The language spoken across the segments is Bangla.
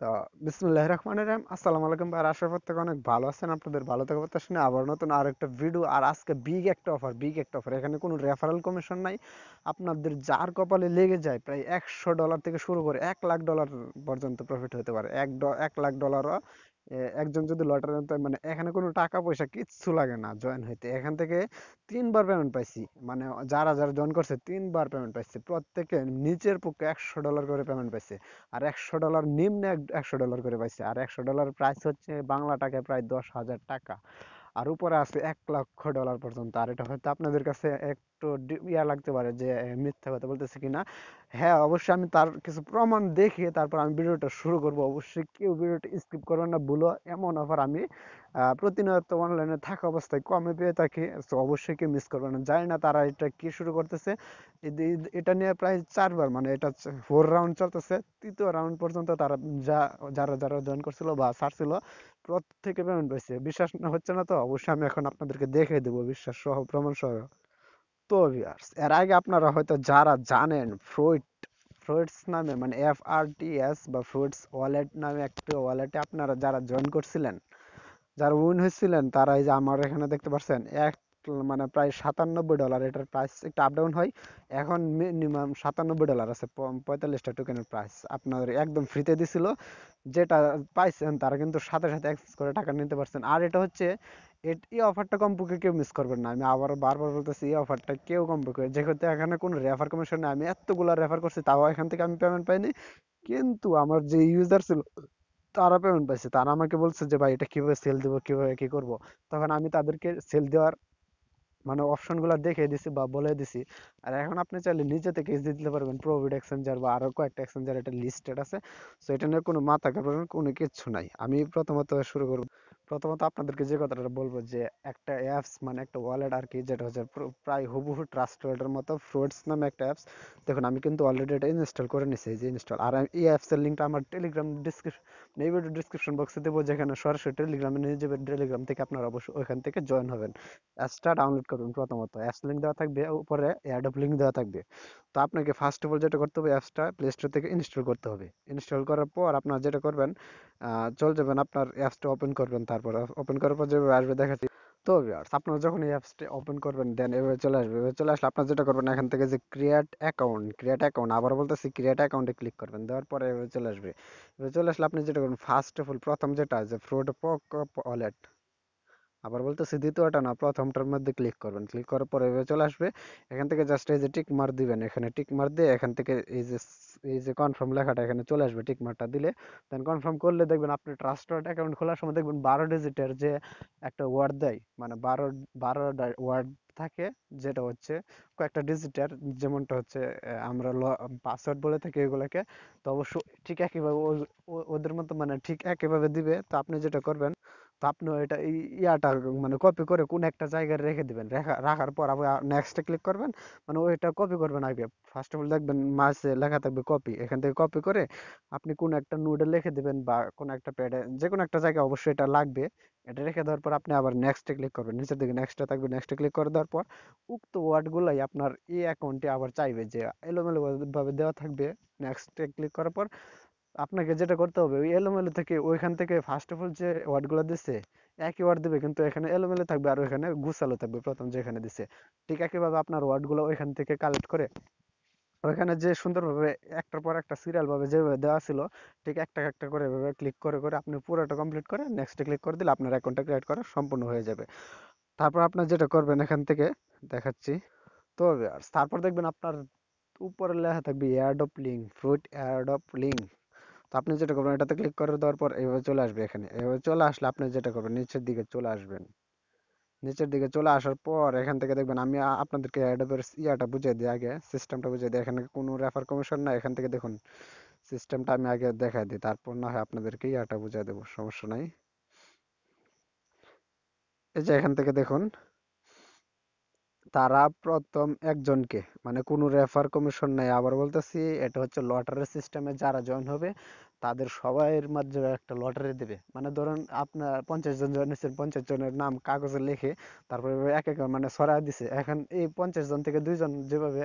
তো বিসমিল্লাহির রহমানির রহিম। আসসালামু আলাইকুম ভাই, আশা প্রত্যেকে অনেক ভালো আছেন। আপনাদের ভালো থাকা প্রত্যাশা নিয়ে আবার নতুন আরেকটা ভিডিও। আর আজকে বিগ একটা অফার। এখানে কোনো রেফারেল কমিশন নাই। আপনাদের যার কপালে লেগে যায় প্রায় $100 থেকে শুরু করে $1,00,000 পর্যন্ত প্রফিট হতে পারে। $1,00,000 একজন যদি লটারি, মানে এখানে কোনো টাকা পয়সা কিচ্ছু লাগে না জয়েন হইতে। এখান থেকে 3 বার পেমেন্ট পাইছি। মানে যারা যারা জয়েন করছে 3 বার পেমেন্ট পাইছে, প্রত্যেকে নিচের পক্ষে $100 করে পেমেন্ট পাইছে। আর $100 নিম্নে $100 করে পাইছে। আর $100 প্রাইস হচ্ছে বাংলা টাকায় প্রায় 10,000 টাকা। আর উপরে আছে $1,00,000 পর্যন্ত। আর এটা হয়তো আপনাদের কাছে একটু ইয়া লাগতে পারে যে মিথ্যা কথা বলতেছে কিনা। হ্যাঁ, অবশ্যই আমি তার কিছু প্রমাণ দেখিয়ে তারপর আমি ভিডিওটা শুরু করব। অবশ্যই কেউ ভিডিওটা স্কিপ করবেন না ভুলও। এমন অফার আমি প্রতিনিয়ত অনলাইনে থাকা অবস্থায় কমে পেয়ে থাকি। তো অবশ্যই কেউ মিস করবেন না। জানি না তারা এটা কি শুরু করতেছে। এটা নিয়ে প্রায় 4 বার, মানে এটা 4 রাউন্ড চলতেছে। তৃতীয় রাউন্ড পর্যন্ত তারা যারা যারা জয়েন করছিল বা ছাড়ছিল প্রত্যেকে পেমেন্ট পাইছে। বিশ্বাস হচ্ছে না তো অবশ্যই আমি এখন আপনাদেরকে দেখে দেবো বিশ্বাস সহ প্রমাণ সহ। তো ভিউয়ার্স, এর আগে আপনারা হয়তো যারা জানেন ফ্রুইটস নামে, মানে FRTS বা ফ্রুইটস ওয়ালেট নামে একটা ওয়ালেটে আপনারা যারা জয়েন করছিলেন, যারা উইন হয়েছিলেন, তারা এই যে আমার এখানে দেখতে পাচ্ছেন মানে প্রায় $97। এটার প্রাইস একটু আপ ডাউন হয়। এখন মিনিমাম $97 আছে। 45টা টোকেনের প্রাইস আপনার একদম ফ্রিতে দিছিল। যেটা পাইছেন তারা কিন্তু সাথে সাথে অ্যাক্সেস করে টাকা নিতে পারছেন। আর এটা হচ্ছে এই অফারটা কমপক্ষে কেউ মিস করবেন না। আমি আবার বারবার বলতেছি, এই অফারটা কেউ কমপক্ষে, যেহেতু এখানে কোনো রেফার কমিশন নেই, আমি এতগুলো রেফার করছি তাও এখান থেকে আমি পেমেন্ট পাইনি। কিন্তু আমার যে ইউজার ছিল তারা পেমেন্ট পাইছে। তারা আমাকে বলছে যে ভাই এটা কিভাবে সেল দিব, কিভাবে কি করব। তখন আমি তাদেরকে সেল দেওয়ার মানে অপশন গুলো দেখিয়ে দিছি বা বলে দিছি। আর এখন আপনি চাইলে নিজে থেকে দিতে পারবেন প্রভিড এক্সচেঞ্জার বা আরো কয়েকটা এক্সচেঞ্জার, এটা লিস্টেড আছে। সো এটা নিয়ে কোনো মাথা ঘামানোর কোনো কিচ্ছু নাই। আমি প্রথমত শুরু করব। প্রথমত আপনাদেরকে যে কথাটা বলবো যে একটা অ্যাপস মানে একটা ওয়ালেট আর কি, যেটা হচ্ছে প্রায় হুবহু ট্রাস্ট ওয়ালেটের মতো, ফ্রুটস নামে একটা অ্যাপস। দেখুন আমি কিন্তু অলরেডি এটা ইনস্টল করে নিছি, এই যে ইনস্টল। আর এই অ্যাপস এর লিংকটা আমার টেলিগ্রাম ডিসক্রিপশন, এই ভিডিও ডিসক্রিপশন বক্সে দেবো, যেখানে সরাসরি টেলিগ্রামে নিয়ে যাবেন। টেলিগ্রাম থেকে আপনারা অবশ্যই ওইখান থেকে জয়েন হবেন। অ্যাপসটা ডাউনলোড করবেন। প্রথমত অ্যাপস লিঙ্ক দেওয়া থাকবে, উপরে এয়ারড্রপ লিঙ্ক দেওয়া থাকবে। তো আপনাকে ফার্স্ট অফ অল যেটা করতে হবে, অ্যাপসটা প্লে স্টোর থেকে ইনস্টল করতে হবে। ইনস্টল করার পর আপনার যেটা করবেন, চলে যাবেন আপনার অ্যাপসটা ওপেন করবেন। তারপর ওপেন করার পর যেভাবে আসবে দেখাচ্ছি। তো ভিউয়ার্স, আপনারা যখন এই অ্যাপসটা ওপেন করবেন দেন এভাবে চলে আসবে। এভাবে চলে আসলে আপনারা যেটা করবেন, এখান থেকে যে ক্রিয়েট অ্যাকাউন্ট, আবার বলতেছি ক্রিয়েট অ্যাকাউন্টে ক্লিক করবেন। দেওয়ার পরে এভাবে চলে আসবে। এভাবে চলে আসলে আপনি যেটা করবেন, ফার্স্ট অফ অল প্রথম যেটা যে ফ্রড ওয়ালেট, আবার বলতেছি দ্বিতীয়টা না, প্রথমটার মধ্যে ক্লিক করবেন। ক্লিক করার পরে এভাবে চলে আসবে। এখান থেকে জাস্ট এই যে টিক মার দিবেন, এখানে টিক মার দিয়ে এখান থেকে এই যে কনফার্ম লেখাটা এখানে চলে আসবে। টিক মারটা দিলে দেন কনফার্ম করলে দেখবেন আপনি ট্রাস্টেড অ্যাকাউন্ট খোলার সময় দেখবেন 12 ডিজিটের যে একটা ওয়ার্ড দেয়, মানে 12 ওয়ার্ড থাকে, যেটা হচ্ছে কয়েকটা ডিজিটের, যেমনটা হচ্ছে আমরা পাসওয়ার্ড বলে থাকি এগুলোকে। তো অবশ্য ঠিক একইভাবে ওদের মতো, মানে ঠিক একইভাবে দিবে। তো আপনি যেটা করবেন, তো আপনি এটা ইয়াটা মানে কপি করে কোন একটা জায়গায় রেখে দিবেন। রাখার পর আবার নেক্সটে ক্লিক করবেন। মানে ওইটা কপি করবেন আগে। ফার্স্ট অফ অল দেখবেন মাঝে লেখা থাকবে কপি, এখান থেকে কপি করে আপনি কোন একটা নোডে লিখে দিবেন বা কোন একটা প্যাডে, যে কোনো একটা জায়গায় অবশ্যই এটা লাগবে। এটা রেখে দেওয়ার পর আপনি আবার নেক্সটে ক্লিক করবেন। নিচের দিকে নেক্সটে থাকবে, নেক্সটে ক্লিক করে দেওয়ার পর উক্ত ওয়ার্ডগুলাই আপনার এই অ্যাকাউন্টে আবার চাইবে, যে এলোমেলো ভাবে দেওয়া থাকবে। নেক্সটে ক্লিক করার পর আপনাকে যেটা করতে হবে, ওই এলোমেলো থেকে ওইখান থেকে ফার্স্ট অফ অল যে ওয়ার্ডগুলো দিছে একই ওয়ার্ড দিবে, কিন্তু এখানে এলোমেলো থাকবে আর ওইখানে গুছালো থাকবে প্রথম যেখানে দিছে। ঠিক একইভাবে আপনার ওয়ার্ডগুলো ওইখান থেকে কালেক্ট করে ওইখানে যে সুন্দরভাবে একটার পর একটা সিরিয়াল ভাবে যেভাবে দেওয়া ছিল, ঠিক একটা একটা করে এভাবে ক্লিক করে করে আপনি পুরোটা কমপ্লিট করে নেক্সটে ক্লিক করে দিলে আপনার অ্যাকাউন্টটা ক্রিয়েট করা সম্পূর্ণ হয়ে যাবে। তারপর আপনার যেটা করবেন, এখান থেকে দেখাচ্ছি। তো viewers, তারপর দেখবেন আপনার উপরে লেখা থাকবে airdrop link, fruit airdrop link. তো আপনি যেটা করবেন, এটাতে ক্লিক করে দেওয়ার পর এভাবে চলে আসবে। এখানে এভাবে চলে আসলে আপনি যেটা করবেন, নিচের দিকে চলে আসবেন। নিচের দিকে চলে আসার পর এখান থেকে দেখবেন, আমি আপনাদেরকে অ্যাডোবের ইয়াটা বুঝিয়ে দিই, আগে সিস্টেমটা বুঝিয়ে দিই। এখানে কোনো রেফার কমিশন না। এখান থেকে দেখুন সিস্টেমটা আমি আগে দেখাই দিই, তারপর না হয় আপনাদেরকে ইয়াটা বুঝিয়ে দেবো, সমস্যা নাই। এই যে এখান থেকে দেখুন, তারা প্রথম একজনকে, মানে কোনো রেফার কমিশন নাই, আবার বলতেছি এটা হচ্ছে লটারি সিস্টেমে যারা জয়েন হবে তাদের সবাইয়ের মাধ্যমে একটা লটারি দেবে। মানে ধরুন আপনার 50 জন জয়েন হয়েছেন, 50 জনের নাম কাগজে লিখে তারপরে এক এক মানে ছড়াই দিছে। এখন এই 50 জন থেকে 2 জন যেভাবে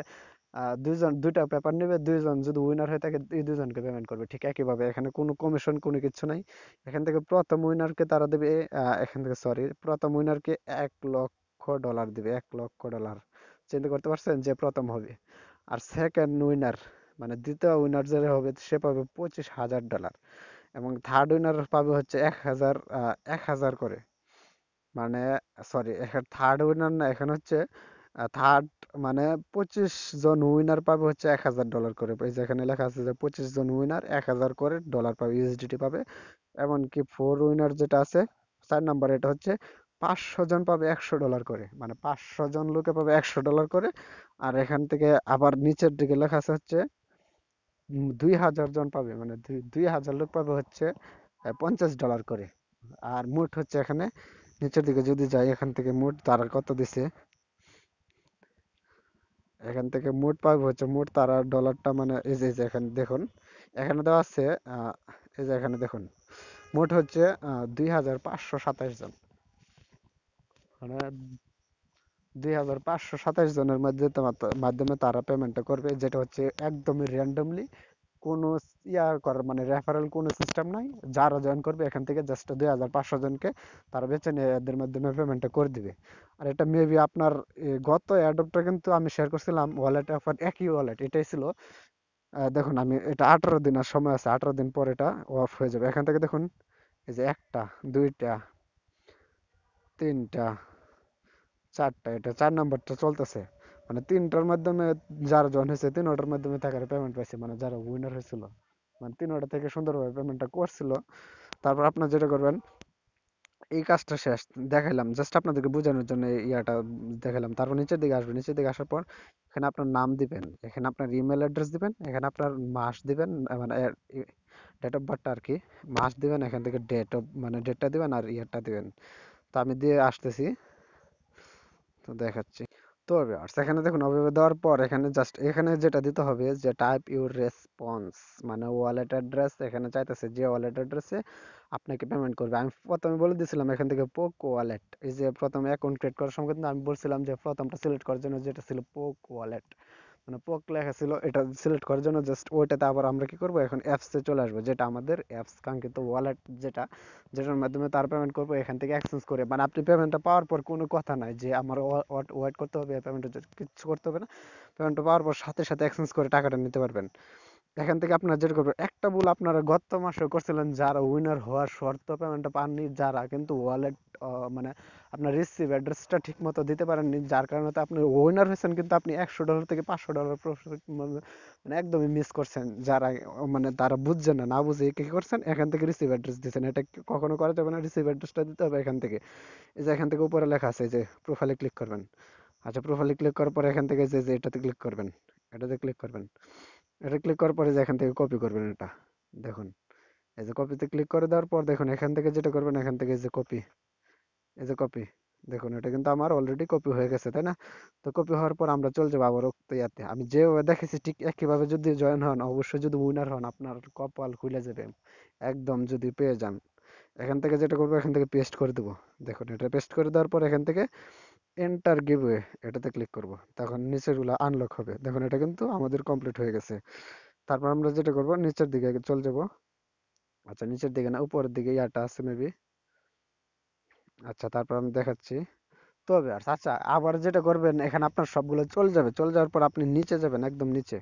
দুইটা পেপার নেবে, দুইজন যদি উইনার হয়ে থাকে এই দুজনকে পেমেন্ট করবে ঠিক একইভাবে। এখানে কোনো কমিশন কোনো কিছু নাই। এখান থেকে প্রথম উইনারকে তারা দেবে এখান থেকে সরি প্রথম উইনারকে $1,00,000 দিবে, $1,00,000। চিন্তা করতে পারছেন যে প্রথম হবে। আর সেকেন্ড উইনার মানে দ্বিতীয় উইনার যে হবে সে পাবে $25,000 এবং থার্ড উইনার পাবে হচ্ছে 1,000 করে। মানে সরি এখানে থার্ড উইনার না, এখানে হচ্ছে থার্ড মানে 25 জন উইনার পাবে হচ্ছে $1,000 করে। এই যে এখানে লেখা আছে যে 25 জন উইনার 1,000 করে ডলার পাবে, ইউএসডিটি পাবে। এমনকি ফোর উইনার যেটা আছে 4 নম্বর, এটা হচ্ছে 500 জন পাবে $100 করে, মানে 500 জন লোকে পাবে $100 করে। আর এখান থেকে আবার নিচের দিকে লেখা আছে হচ্ছে 2,000 জন পাবে, মানে 2,000 লোক পাবে হচ্ছে $50 করে। আর মোট হচ্ছে এখানে নিচের দিকে যদি যাই, এখান থেকে মোট তারা কত দিছে, এখান থেকে মোট পাবে হচ্ছে মোট তারা ডলারটা, মানে এই যে এখানে দেখুন, এখানে দেওয়া আছে এই যে এখানে দেখুন মোট হচ্ছে 2,527 জন, মানে 2,527 জনের মাধ্যমে তারা পেমেন্টটা করবে, যেটা হচ্ছে একদমই র্যান্ডমলি, কোনো করার মানে রেফারেল কোনো সিস্টেম নাই। যারা জয়েন করবে এখান থেকে জাস্ট 2,500 জনকে তারা বেছে নিয়ে এদের মাধ্যমে পেমেন্টটা করে দিবে। আর এটা মেবি আপনার গত অ্যাডপটা কিন্তু আমি শেয়ার করছিলাম ওয়ালেট অফার, একই ওয়ালেট এটাই ছিল। দেখুন আমি এটা 18 দিন আর সময় আছে, 18 দিন পর এটা অফ হয়ে যাবে। এখান থেকে দেখুন এই যে একটা, দুইটা, তিনটা, চারটা, এটা 4 নম্বরটা চলতেছে। মানে তিনটার মাধ্যমে যারা জয়েন হয়েছে তিনোটার মাধ্যমে টাকার পেমেন্ট পাইছে, মানে যারা উইনার হয়েছিল মানে তিনোটা থেকে সুন্দরভাবে পেমেন্টটা করছিল। তারপর আপনার যেটা করবেন, এই কাজটা শেষ দেখাইলাম জাস্ট আপনাদেরকে বোঝানোর জন্য এই ইয়াটা দেখালাম। তারপর নিচের দিকে আসবেন, নিচের দিকে আসার পর এখানে আপনার নাম দিবেন, এখানে আপনার ইমেল অ্যাড্রেস দিবেন, এখানে আপনার মাস দিবেন, মানে ডেট অফ বার্থটা আর কি, মাস দিবেন, এখান থেকে ডেট অফ মানে ডেটটা দিবেন আর ইয়ারটা দিবেন। তো আমি দিয়ে আসতেছি, তো দেখাচ্ছি। তো ভিউয়ার্স এখানে দেখুন ওভাবে দেওয়ার পর এখানে জাস্ট এখানে যেটা দিতে হবে যে টাইপ ইউর রেসপন্স, মানে ওয়ালেট অ্যাড্রেস এখানে চাইতেছে যে ওয়ালেট অ্যাড্রেসে আপনাকে পেমেন্ট করবে। আমি প্রথমে বলে দিয়েছিলাম এখান থেকে পোক ওয়ালেট, এই যে প্রথমে অ্যাকাউন্ট ক্রিয়েট করার সময় কিন্তু আমি বলছিলাম যে প্রথমটা সিলেক্ট করার জন্য যেটা ছিল পোক ওয়ালেট, মানে পোক লেখা ছিল, এটা সিলেক্ট করার জন্য জাস্ট ওইটাতে আবার আমরা কি করব এখন অ্যাপসে চলে আসবো, যেটা আমাদের অ্যাপস কাঙ্ক্ষিত ওয়ালেট, যেটা যেটার মাধ্যমে তার পেমেন্ট করবো এখান থেকে এক্সচেঞ্জ করে। মানে আপনি পেমেন্টটা পাওয়ার পর কোনো কথা নাই যে আমার ওয়েট করতে হবে, পেমেন্ট কিছু করতে হবে না, পেমেন্টটা পাওয়ার পর সাথে সাথে এক্সচেঞ্জ করে টাকাটা নিতে পারবেন। এখান থেকে আপনারা যেটা করবেন, একটা ভুল আপনারা গত মাসে করছিলেন, যারা উইনার হওয়ার শর্ত পেমেন্টটা পাননি, যারা কিন্তু ওয়ালেট মানে আপনার রিসিভ অ্যাড্রেসটা ঠিক মতো দিতে পারেননি, যার কারণে তো আপনি উইনার হয়েছেন কিন্তু আপনি $100 থেকে $500 প্রফিট মানে একদমই মিস করছেন। যারা মানে তারা বুঝছেন না, না বুঝে কি করছেন, এখান থেকে রিসিভ অ্যাড্রেস দিচ্ছেন, এটা কখনো করা যাবে না। রিসিভ অ্যাড্রেসটা দিতে হবে এখান থেকে, এই যে এখান থেকে উপরে লেখা আছে যে প্রোফাইলে ক্লিক করবেন। আচ্ছা প্রোফাইলে ক্লিক করার পর এখান থেকে যে এটাতে ক্লিক করবেন, এটাতে ক্লিক করবেন, এটা ক্লিক করার পরে যে এখান থেকে কপি করবেন এটা, দেখুন এই যে কপিতে ক্লিক করে দেওয়ার পর দেখুন এখান থেকে যেটা করবেন, এখান থেকে এই যে কপি, এই যে কপি, দেখুন এটা কিন্তু আমার অলরেডি কপি হয়ে গেছে, তাই না? তো কপি হওয়ার পর আমরা চলে যাবো আবার উক্ত ইয়াতে। আমি যেভাবে দেখেছি ঠিক একইভাবে যদি জয়েন হন, অবশ্যই যদি উইনার হন আপনার কপাল খুলে যাবে একদম, যদি পেয়ে যান। এখান থেকে যেটা করবো, এখান থেকে পেস্ট করে দেবো, দেখুন এটা পেস্ট করে দেওয়ার পর এখান থেকে এন্টার গিভওয়ে এটাতে ক্লিক করব, তখন নিচের গুলো আনলক হবে। দেখুন এটা কিন্তু আমাদের কমপ্লিট হয়ে গেছে। তারপর আমরা যেটা করব, নিচের দিকে চলে যাব। আচ্ছা নিচের দিকে না, উপরের দিকে ইয়াটা আছে মেবি। আচ্ছা তারপর আমি দেখাচ্ছি। তবে আর আচ্ছা আবার যেটা করবেন, এখানে আপনার সবগুলো চলে যাবে, চলে যাওয়ার পর আপনি নিচে যাবেন, একদম নিচে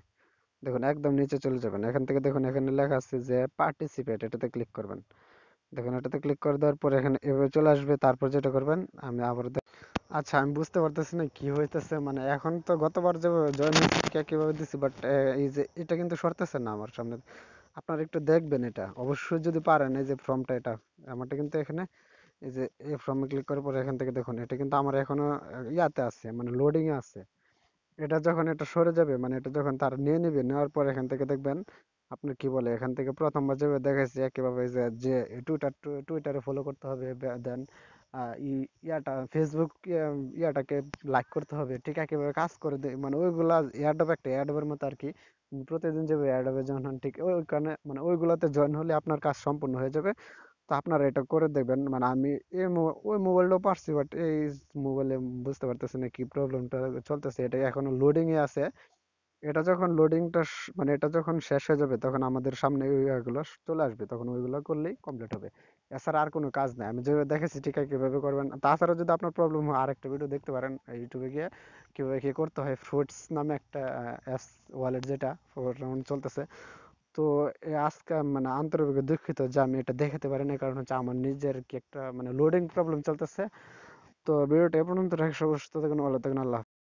দেখুন, একদম নিচে চলে যাবেন। এখান থেকে দেখুন এখানে লেখা আছে যে পার্টিসিপেট, এটাতে ক্লিক করবেন। দেখুন এটাতে ক্লিক করে দেওয়ার পর এখানে এভাবে চলে আসবে। তারপর যেটা করবেন, আমি আবার আচ্ছা আমি বুঝতে পারতেছি না কি হইতেছে, মানে এখন তো গতবার যে জয়েন হয়েছে ঠিক কিভাবে দিছি, বাট এই যে এটা কিন্তু সরতেছে না আমার সামনে। আপনারা একটু দেখবেন এটা অবশ্যই যদি পারেন, এই যে ফর্মটা, এটা আমারটা কিন্তু এখানে এই যে এই ফর্মে ক্লিক করার পর এখান থেকে দেখুন এটা কিন্তু আমার এখনো ইয়াতে আছে, মানে লোডিং এ আছে। এটা যখন এটা সরে যাবে, মানে এটা যখন তারা নিয়ে নেবে, নেওয়ার পর এখান থেকে দেখবেন আপনি কি বলে, এখান থেকে প্রথমবার যেভাবে দেখাইছে একইভাবে যে যে টুইটারে ফলো করতে হবে, দেন ইয়াটা ফেসবুক ইয়াটাকে লাইক করতে হবে, ঠিক একইভাবে কাজ করে দেয়, মানে ওইগুলা এয়ারড্রপ একটা এয়ারড্রপের মতো আর কি। প্রতিদিন যেভাবে এয়ারড্রপে জয়েন হন ঠিক ওইখানে, মানে ওইগুলাতে জয়েন হলে আপনার কাজ সম্পূর্ণ হয়ে যাবে। তো আপনারা এটা করে দেখবেন। মানে আমি ওই মোবাইলটাও পারছি, বাট এই মোবাইলে বুঝতে পারতেছি না কি প্রবলেমটা চলতেছে, এটা এখনো লোডিং এ আছে। এটা যখন লোডিংটা মানে এটা যখন শেষ হয়ে যাবে তখন আমাদের সামনে ওই ইয়েগুলো চলে আসবে, তখন ওইগুলো করলেই কমপ্লিট হবে। এছাড়া আর কোনো কাজ নাই, আমি যেভাবে দেখেছি ঠিক আছে কিভাবে করবেন। তাছাড়া যদি আপনার প্রবলেম হয় আরেকটা ভিডিও দেখতে পারেন ইউটিউবে গিয়ে, কিভাবে কি করতে হয়। ফ্রুটস নামে একটা অ্যাপস ওয়ালেট যেটা বর্তমানে চলতেছে। তো আজকে মানে আন্তরিকভাবে দুঃখিত যে আমি এটা দেখাতে পারিনি, কারণ হচ্ছে আমার নিজের কি একটা মানে লোডিং প্রবলেম চলতেছে। তো ভিডিওটা এ পর্যন্ত রাখি, সুস্থ থাকুন, ভালো থাকুন, আল্লাহ হাফেজ।